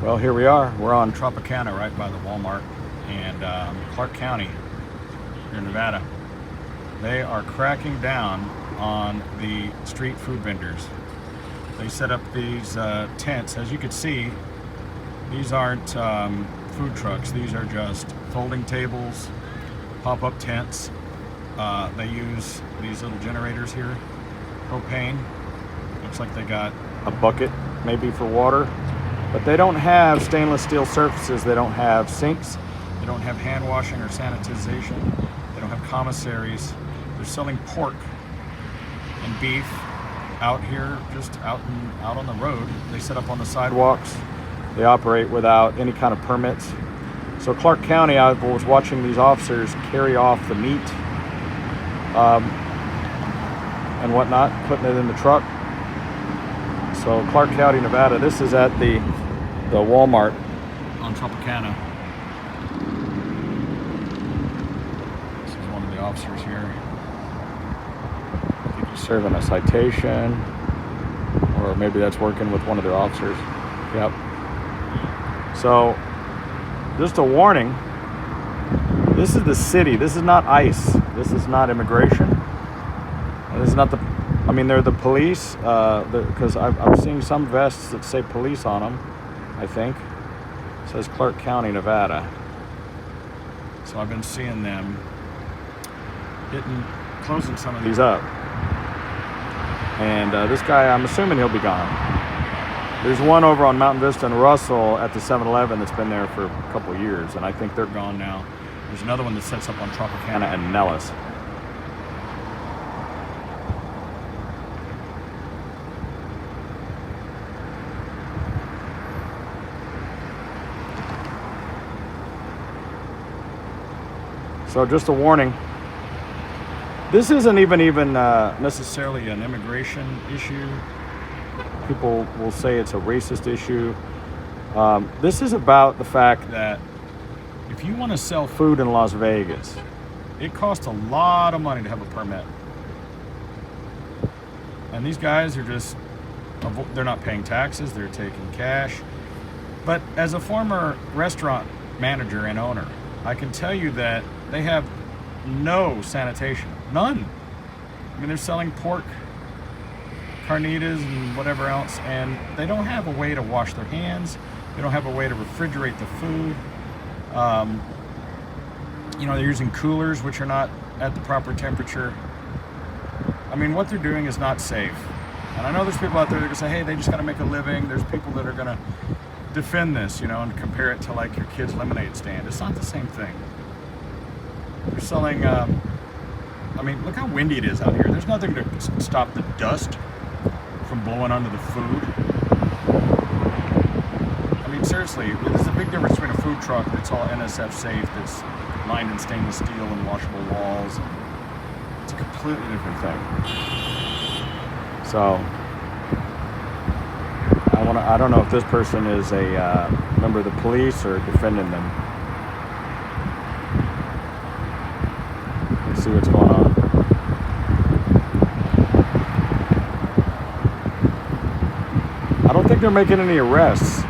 Well, here we are. We're on Tropicana, right by the Walmart, and Clark County, here in Nevada. They are cracking down on the street food vendors. They set up these tents. As you can see, these aren't food trucks. These are just folding tables, pop-up tents. They use these little generators here, propane. Looks like they got a bucket maybe for water. But they don't have stainless steel surfaces. They don't have sinks. They don't have hand washing or sanitization. They don't have commissaries. They're selling pork and beef out here, just out on the road. They set up on the sidewalks. They operate without any kind of permits. So Clark County, I was watching these officers carry off the meat and whatnot, putting it in the truck. So Clark County, Nevada, this is at the Walmart on Tropicana. This is one of the officers here. I think he's serving a citation, or maybe that's working with one of their officers. Yep. So, just a warning. This is the city. This is not ICE. This is not immigration. This is not the. I mean, they're the police, because I'm seeing some vests that say police on them, I think. It says Clark County, Nevada. So I've been seeing them closing some of these up. And this guy, I'm assuming he'll be gone. There's one over on Mountain Vista and Russell at the 7-Eleven that's been there for a couple of years, and I think they're gone now. There's another one that sets up on Tropicana and Nellis. So just a warning, this isn't even necessarily an immigration issue. People will say it's a racist issue. This is about the fact that if you want to sell food in Las Vegas, it costs a lot of money to have a permit. And these guys are they're not paying taxes, they're taking cash. But as a former restaurant manager and owner, I can tell you that they have no sanitation, none. I mean, they're selling pork, carnitas, and whatever else, and they don't have a way to wash their hands. They don't have a way to refrigerate the food. They're using coolers, which are not at the proper temperature. I mean, what they're doing is not safe. And I know there's people out there that are gonna say, hey, they just gotta make a living. There's people that are gonna defend this, and compare it to like your kid's lemonade stand. It's not the same thing. They're selling, look how windy it is out here. There's nothing to stop the dust from blowing onto the food. I mean, seriously, there's a big difference between a food truck that's all NSF safe, that's lined in stainless steel and washable walls. It's a completely different thing. So, I don't know if this person is a member of the police or defending them. Let's see what's going on. I don't think they're making any arrests.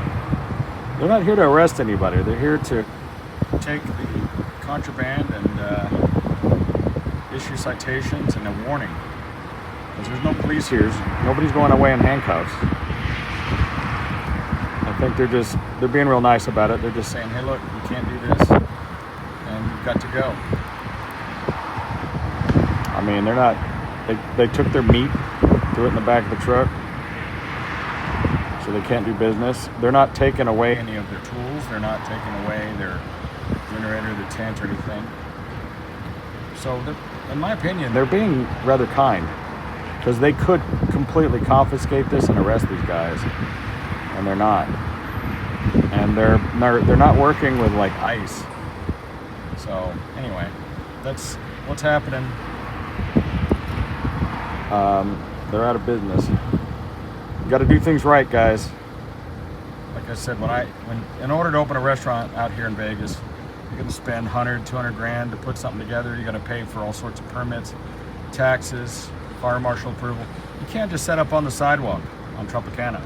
They're not here to arrest anybody. They're here to take the contraband and issue citations and a warning. Because there's no police here. Nobody's going away in handcuffs. I think they're being real nice about it. They're just saying, hey, look, you can't do this, and you've got to go. I mean, they're not, they took their meat, threw it in the back of the truck, so they can't do business. They're not taking away any of their tools. They're not taking away their generator, their tent, or anything. So, in my opinion, they're being rather kind, because they could completely confiscate this and arrest these guys, and they're not. And they're not working with like ICE. So anyway, that's what's happening. They're out of business. You got to do things right, guys. Like I said, in order to open a restaurant out here in Vegas, you're going to spend 100, 200 grand to put something together. You got to pay for all sorts of permits, taxes, fire marshal approval. You can't just set up on the sidewalk on Tropicana.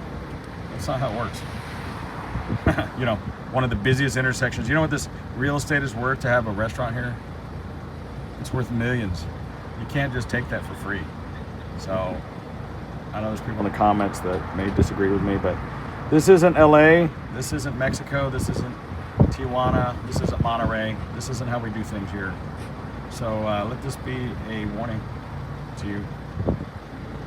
That's not how it works. you know, one of the busiest intersections. You know what this real estate is worth to have a restaurant here? It's worth millions. You can't just take that for free. So I know there's people in the comments that may disagree with me, but this isn't LA, this isn't Mexico, this isn't Tijuana, this isn't Monterey, this isn't how we do things here. So let this be a warning to you.